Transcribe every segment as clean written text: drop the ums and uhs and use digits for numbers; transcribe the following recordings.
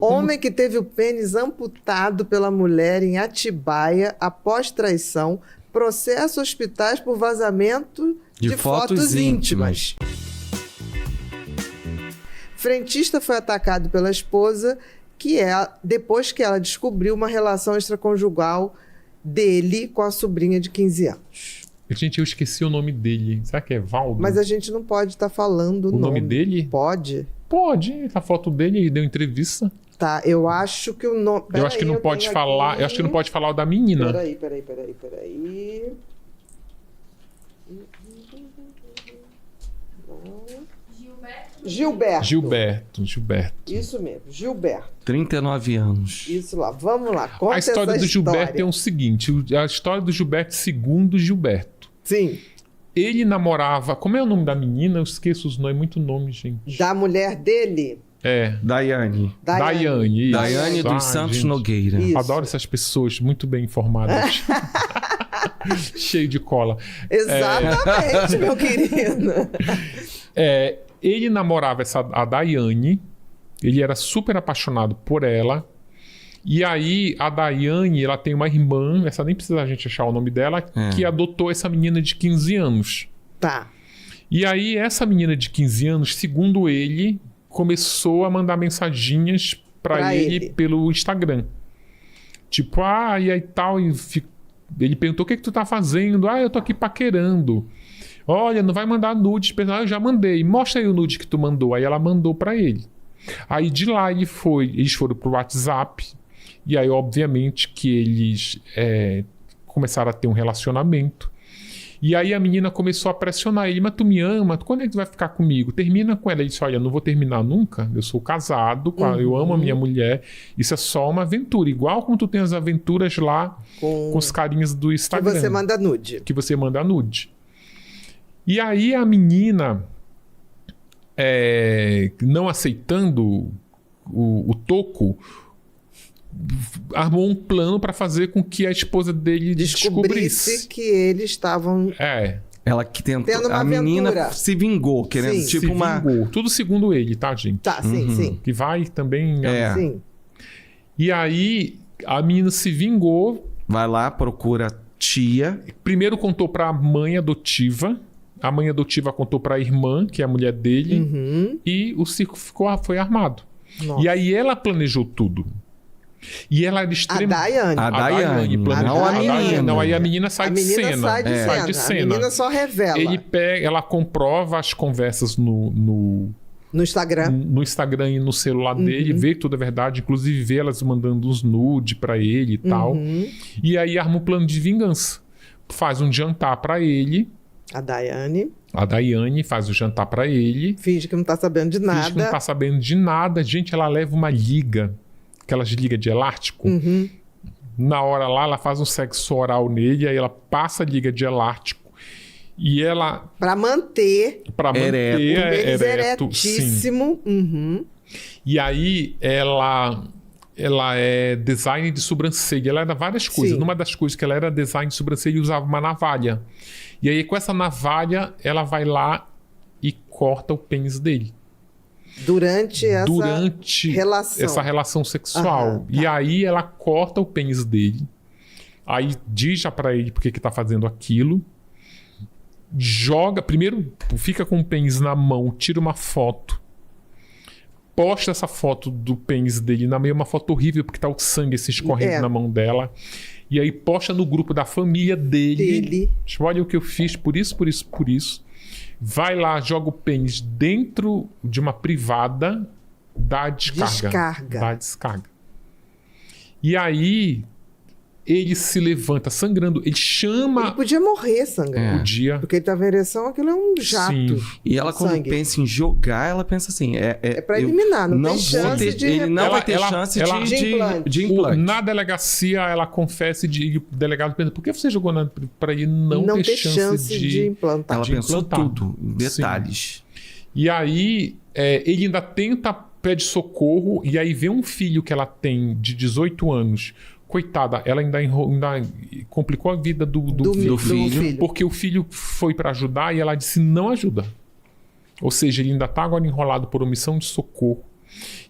Homem que teve o pênis amputado pela mulher em Atibaia após traição, processa hospitais por vazamento de fotos íntimas. Frentista foi atacado pela esposa depois que ela descobriu uma relação extraconjugal dele com a sobrinha de 15 anos. Gente, eu esqueci o nome dele. Será que é Valdo? Mas a gente não pode estar falando o nome dele? Pode? Pode. A foto dele, ele deu entrevista. Tá, eu acho que o nome... Eu acho que não pode falar. Aqui... Eu acho que não pode falar o da menina. Peraí. Gilberto. Isso mesmo, Gilberto. 39 anos. Isso lá, vamos lá. Conta a história do Gilberto é o seguinte: a história do Gilberto segundo Gilberto. Sim. Ele namorava. Como é o nome da menina? Eu esqueço os nomes, muito nome, gente. Da mulher dele? É. Daiane. Daiane dos Santos gente. Nogueira. Isso. Adoro essas pessoas muito bem informadas. Cheio de cola. Exatamente, meu querido. Ele namorava a Daiane. Ele era super apaixonado por ela. E aí, a Daiane, ela tem uma irmã, essa nem precisa a gente achar o nome dela, que adotou essa menina de 15 anos. Tá. E aí, essa menina de 15 anos, segundo ele, começou a mandar mensaginhas pra ele pelo Instagram. Tipo, e aí tal. Ele perguntou: o que tu tá fazendo? Eu tô aqui paquerando. Olha, não vai mandar nude. Eu já mandei. Mostra aí o nude que tu mandou. Aí ela mandou pra ele. Aí de lá eles foram pro WhatsApp. E aí, obviamente, que eles começaram a ter um relacionamento. E aí a menina começou a pressionar ele: mas tu me ama? Quando é que tu vai ficar comigo? Termina com ela. Ele disse: olha, eu não vou terminar nunca. Eu sou casado, eu amo a minha mulher. Isso é só uma aventura. Igual como tu tem as aventuras lá com os carinhas do Instagram. Que você manda nude. E aí a menina, não aceitando o toco, armou um plano para fazer com que a esposa dele descobrisse que eles estavam... Ela que tentou... A menina se vingou, querendo vingou. Tudo segundo ele, tá, gente? Tá, sim. Que vai também... Sim. E aí a menina se vingou. Vai lá, procura tia. Primeiro contou pra mãe adotiva. A mãe adotiva contou pra irmã, que é a mulher dele. E o circo foi armado. Nossa. E aí ela planejou tudo. E ela era extremamente... A Daiane. Não a menina. Não, aí a menina sai de cena. Sai de cena. A menina só revela. Ela comprova as conversas no Instagram. No Instagram e no celular dele, vê que tudo é verdade, inclusive vê elas mandando uns nude pra ele e tal. E aí arma um plano de vingança. Faz um jantar pra ele. A Daiane faz o jantar pra ele. Finge que não tá sabendo de nada. Gente, ela leva uma liga, aquelas ligas de elástico. Na hora lá, ela faz um sexo oral nele, aí ela passa a liga de elástico. E ela... Pra manter ereto. Eretíssimo. E aí, ela é design de sobrancelha. Ela era várias coisas. Numa das coisas que ela era design de sobrancelha, e usava uma navalha. E aí, com essa navalha, ela vai lá e corta o pênis dele. Durante essa relação sexual. E aí, ela corta o pênis dele. Aí, diz já pra ele porque que tá fazendo aquilo. Joga... Primeiro, fica com o pênis na mão, tira uma foto. Posta essa foto do pênis dele na meio, uma foto horrível, porque tá o sangue se escorrendo na mão dela. E aí posta no grupo da família dele. Tipo, olha o que eu fiz, por isso. Vai lá, joga o pênis dentro de uma privada, dá descarga. E aí ele se levanta sangrando, ele chama... Ele podia morrer sangrando. Podia. Porque ele tava em ereção, aquilo é um jato. Sim. E ela, quando pensa em jogar, ela pensa assim... É pra eliminar, não tem chance de... Ele não vai ter chance de implante. Na delegacia, ela confessa e o delegado pensa: por que você jogou pra ele não ter chance de implantar? Ela pensou tudo, em detalhes. E aí, ele ainda pede socorro, e aí vê um filho que ela tem de 18 anos... Coitada, ela ainda complicou a vida do filho, porque o filho foi para ajudar e ela disse: não ajuda. Ou seja, ele ainda tá agora enrolado por omissão de socorro.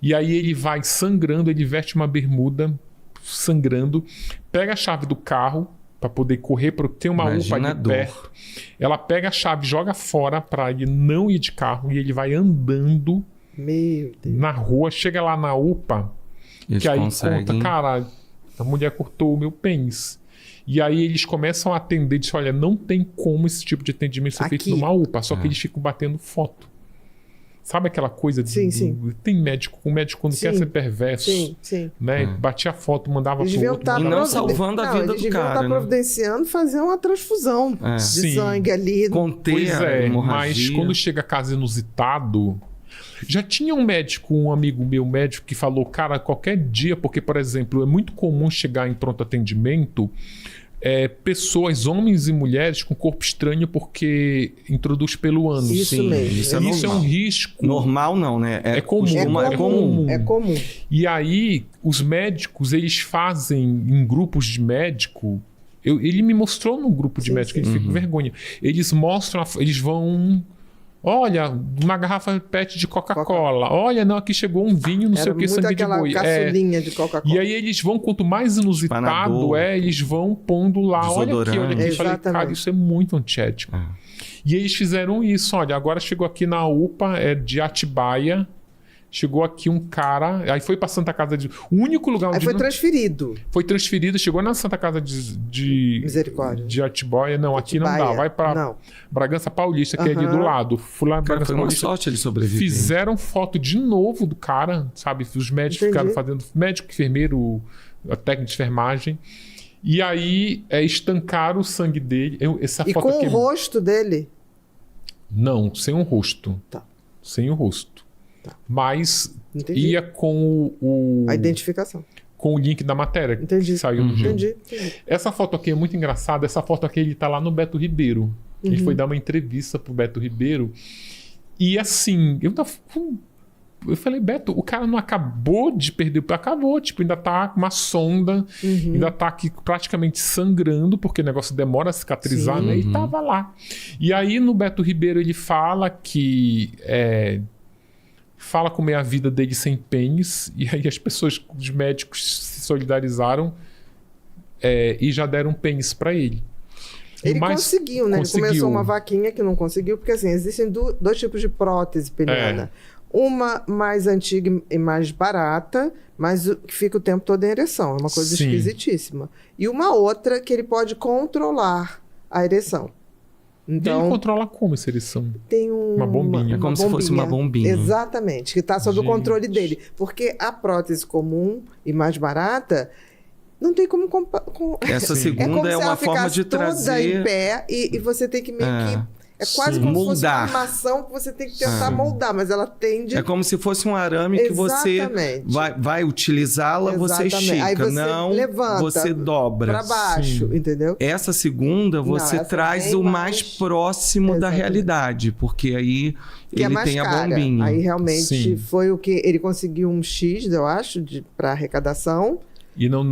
E aí ele vai sangrando, ele veste uma bermuda sangrando, pega a chave do carro para poder correr, porque tem uma UPA ali perto. Ela pega a chave, joga fora para ele não ir de carro, e ele vai andando na rua, chega lá na UPA, que aí conta, cara, a mulher cortou o meu pênis. E aí eles começam a atender e dizem, olha, não tem como esse tipo de atendimento ser feito numa UPA, só que eles ficam batendo foto. Sabe aquela coisa de... Sim. Tem médico, o médico quando quer ser perverso, né? Batia foto, mandava pro outro. E não salvando a vida do cara. Eles deviam estar providenciando fazer uma transfusão de sangue ali. Conter a hemorragia. Mas quando chega caso inusitado... Já tinha um médico, um amigo meu médico, que falou, cara, qualquer dia, porque, por exemplo, é muito comum chegar em pronto atendimento... pessoas, homens e mulheres com corpo estranho porque introduz pelo ânus. Isso mesmo. Isso é um risco. Normal não, né? É comum. É comum. E aí, os médicos, eles fazem em grupos de médico... ele me mostrou num grupo de médico, ele fica com vergonha. Eles mostram, eles vão... Olha, uma garrafa PET de Coca-Cola. Olha, não, aqui chegou um vinho, não sei o que, sangue de boi. Caçulinha de Coca-Cola. E aí eles vão, quanto mais inusitado eles vão pondo lá. Olha aqui. Eu falei, cara, isso é muito antiético. E eles fizeram isso. Olha, agora chegou aqui na UPA de Atibaia. Chegou aqui um cara, aí foi pra Santa Casa de... O único lugar onde... Aí foi transferido. Foi transferido, chegou na Santa Casa de Misericórdia. De Atibaia. Não, aqui não dá. Vai pra Bragança Paulista, que é ali do lado. Fui lá, cara, foi uma sorte ele sobreviver. Fizeram foto de novo do cara, sabe? Os médicos ficaram fazendo... Médico, enfermeiro, a técnica de enfermagem. E aí estancaram o sangue dele. Essa e foto com aqui... o rosto dele? Não, sem o rosto. Tá. Sem o rosto. Mas ia com a identificação. Com o link da matéria que saiu no Entendi. Essa foto aqui é muito engraçada. Essa foto aqui ele tá lá no Beto Ribeiro. Ele foi dar uma entrevista pro Beto Ribeiro. E assim, eu falei, Beto, o cara não acabou de perder... Acabou, tipo, ainda tá com uma sonda, ainda tá aqui praticamente sangrando, porque o negócio demora a cicatrizar, né? E tava lá. E aí no Beto Ribeiro ele fala que... fala como é a vida dele sem pênis, e aí as pessoas, os médicos se solidarizaram e já deram pênis para ele. Ele conseguiu, né? Ele começou uma vaquinha que não conseguiu, porque assim, existem dois tipos de prótese peniana. Uma mais antiga e mais barata, mas que fica o tempo todo em ereção. É uma coisa esquisitíssima. E uma outra que ele pode controlar a ereção. Então, e ele controla como essa ereção? Tem uma bombinha. É como se fosse uma bombinha. Exatamente, que está sob o controle dele. Porque a prótese comum e mais barata não tem como... Essa segunda é uma forma de trazer... toda em pé e você tem que meio que... É quase como se fosse uma armação que você tem que tentar moldar, mas ela tende... É como se fosse um arame que você vai utilizá-la, você estica. Aí você levanta, você dobra. Para baixo, entendeu? Essa segunda, você traz o mais próximo da realidade, porque aí que ele tem a bombinha. Aí realmente foi o que... Ele conseguiu um X, eu acho, para arrecadação. E não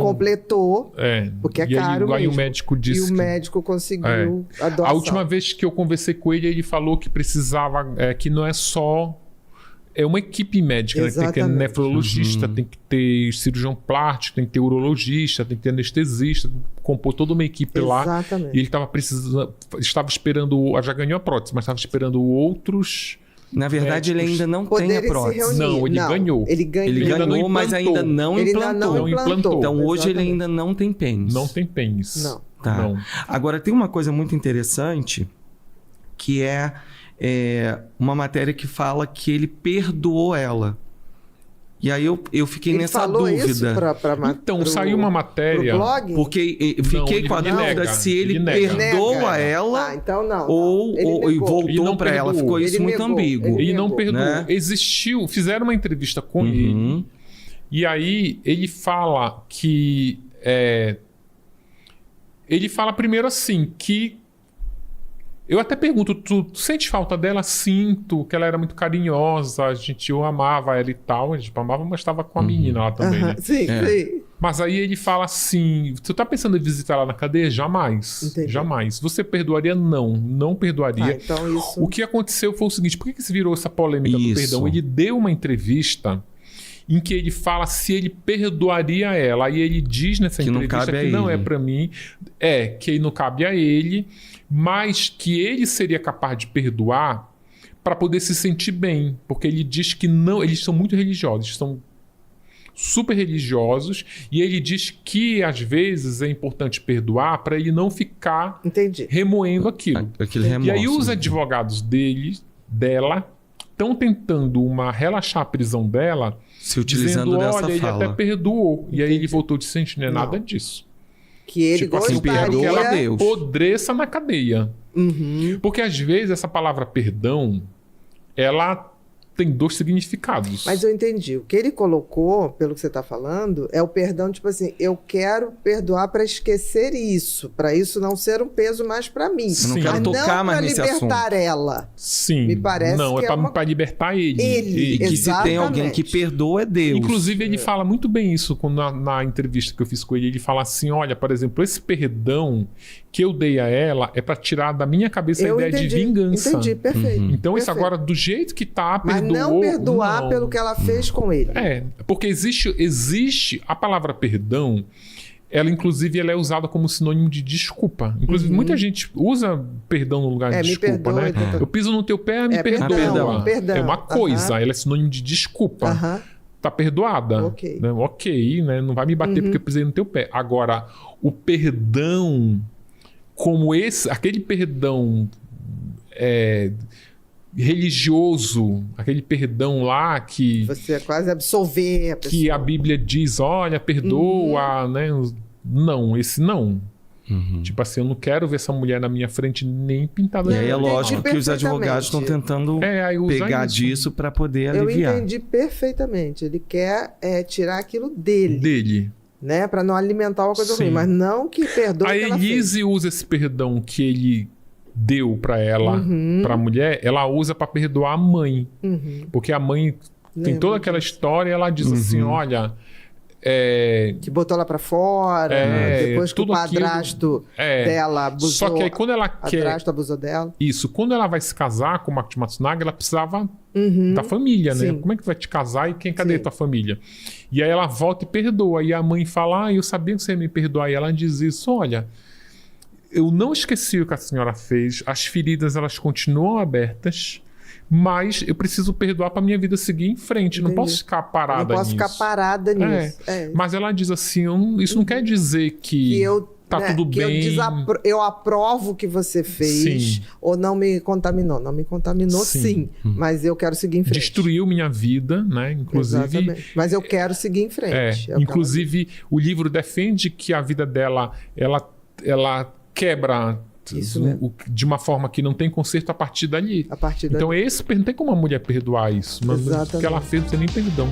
completou, porque é caro aí o médico disse e o médico conseguiu a doação. A última vez que eu conversei com ele, ele falou que precisava, que não é só... É uma equipe médica, né? Tem que ter nefrologista, tem que ter cirurgião plástico, tem que ter urologista, tem que ter anestesista, compor toda uma equipe lá. E ele estava esperando, já ganhou a prótese, mas estava esperando outros... Na verdade, ele ainda não tem a prótese. Não, ele ganhou. Ele ganhou, mas ainda não implantou. Então, hoje ele ainda não tem pênis. Não tem pênis. Não. Tá. Não. Agora, tem uma coisa muito interessante, que é uma matéria que fala que ele perdoou ela. E aí eu fiquei nessa dúvida. Isso então, saiu uma matéria... blog? Porque eu fiquei com a dúvida se ele perdoa ela então não, ou voltou para ela. Ficou isso muito ambíguo. Ele não perdoou. Né? Existiu... Fizeram uma entrevista com ele. E aí ele fala que... ele fala primeiro assim, que... Eu até pergunto, tu sente falta dela? Sinto, que ela era muito carinhosa, eu amava ela e tal. A gente amava, mas estava com a menina lá também, né? Sim. Mas aí ele fala assim, você tá pensando em visitar ela na cadeia? Jamais. Entendi. Jamais. Você perdoaria? Não perdoaria. Então isso... O que aconteceu foi o seguinte, por que se virou essa polêmica do perdão? Ele deu uma entrevista em que ele fala se ele perdoaria ela. Aí ele diz nessa entrevista que não é para mim, que não cabe a ele, mas que ele seria capaz de perdoar para poder se sentir bem. Porque ele diz que não, eles são muito religiosos, são super religiosos, e ele diz que às vezes é importante perdoar para ele não ficar remoendo aquilo. E aí os advogados dela estão tentando relaxar a prisão dela, se utilizando dizendo, dessa olha, fala. Ele até perdoou. E aí ele voltou de gente, não é nada disso. Que ele gostaria... que ela apodreça na cadeia. Porque às vezes essa palavra perdão, ela tem 2 significados. Mas eu entendi. O que ele colocou, pelo que você está falando, é o perdão, tipo assim, eu quero perdoar para esquecer isso, para isso não ser um peso mais para mim. Eu não quero tocar mais nesse assunto. Não para libertar ela. Sim. Me parece não, que é para libertar ele. E que se tem alguém que perdoa é Deus. Inclusive, ele fala muito bem isso na entrevista que eu fiz com ele. Ele fala assim, olha, por exemplo, esse perdão que eu dei a ela é para tirar da minha cabeça a ideia de vingança. Entendi, perfeito. Então, isso agora, do jeito que tá, perdoou. Mas não perdoar pelo que ela fez com ele. Porque existe a palavra perdão, ela inclusive ela é usada como sinônimo de desculpa. Inclusive, muita gente usa perdão no lugar de desculpa, né? Eu piso no teu pé, me perdoa. Perdão. É uma coisa, ela é sinônimo de desculpa. Tá perdoada. Ok, né? Não vai me bater porque eu pisei no teu pé. Agora, o perdão como aquele perdão religioso, aquele perdão lá que... Você quase absolver a pessoa. Que a Bíblia diz, olha, perdoa, né? Não, esse não. Tipo assim, eu não quero ver essa mulher na minha frente nem pintada. E aí é lógico que os advogados estão tentando pegar disso para poder aliviar. Eu entendi perfeitamente. Ele quer tirar aquilo dele. Né? Para não alimentar uma coisa ruim, mas não que perdoe. A Elise usa esse perdão que ele deu para ela, para a mulher, ela usa para perdoar a mãe. Porque a mãe tem toda aquela história e ela diz assim, olha... que botou ela para fora, depois que o padrasto dela abusou. Só que aí quando ela padrasto abusou dela. Isso, quando ela vai se casar com o Maki Matsunaga, ela precisava da família, né? Como é que tu vai te casar e cadê tua família? E aí ela volta e perdoa. E a mãe fala, eu sabia que você ia me perdoar. E ela diz isso, olha, eu não esqueci o que a senhora fez, as feridas elas continuam abertas, mas eu preciso perdoar para minha vida seguir em frente. Não posso ficar parada nisso. Não posso ficar parada nisso. Mas ela diz assim, isso não quer dizer que tá tudo bem. Eu aprovo o que você fez ou não me contaminou. Não me contaminou, sim. Mas eu quero seguir em frente. Destruiu minha vida, né? Inclusive. Exatamente. Mas eu quero seguir em frente. Inclusive, o livro defende que a vida dela, ela quebra de uma forma que não tem conserto a partir dali. Então, não tem como a mulher perdoar isso. Mas o que ela fez não tem nem perdão.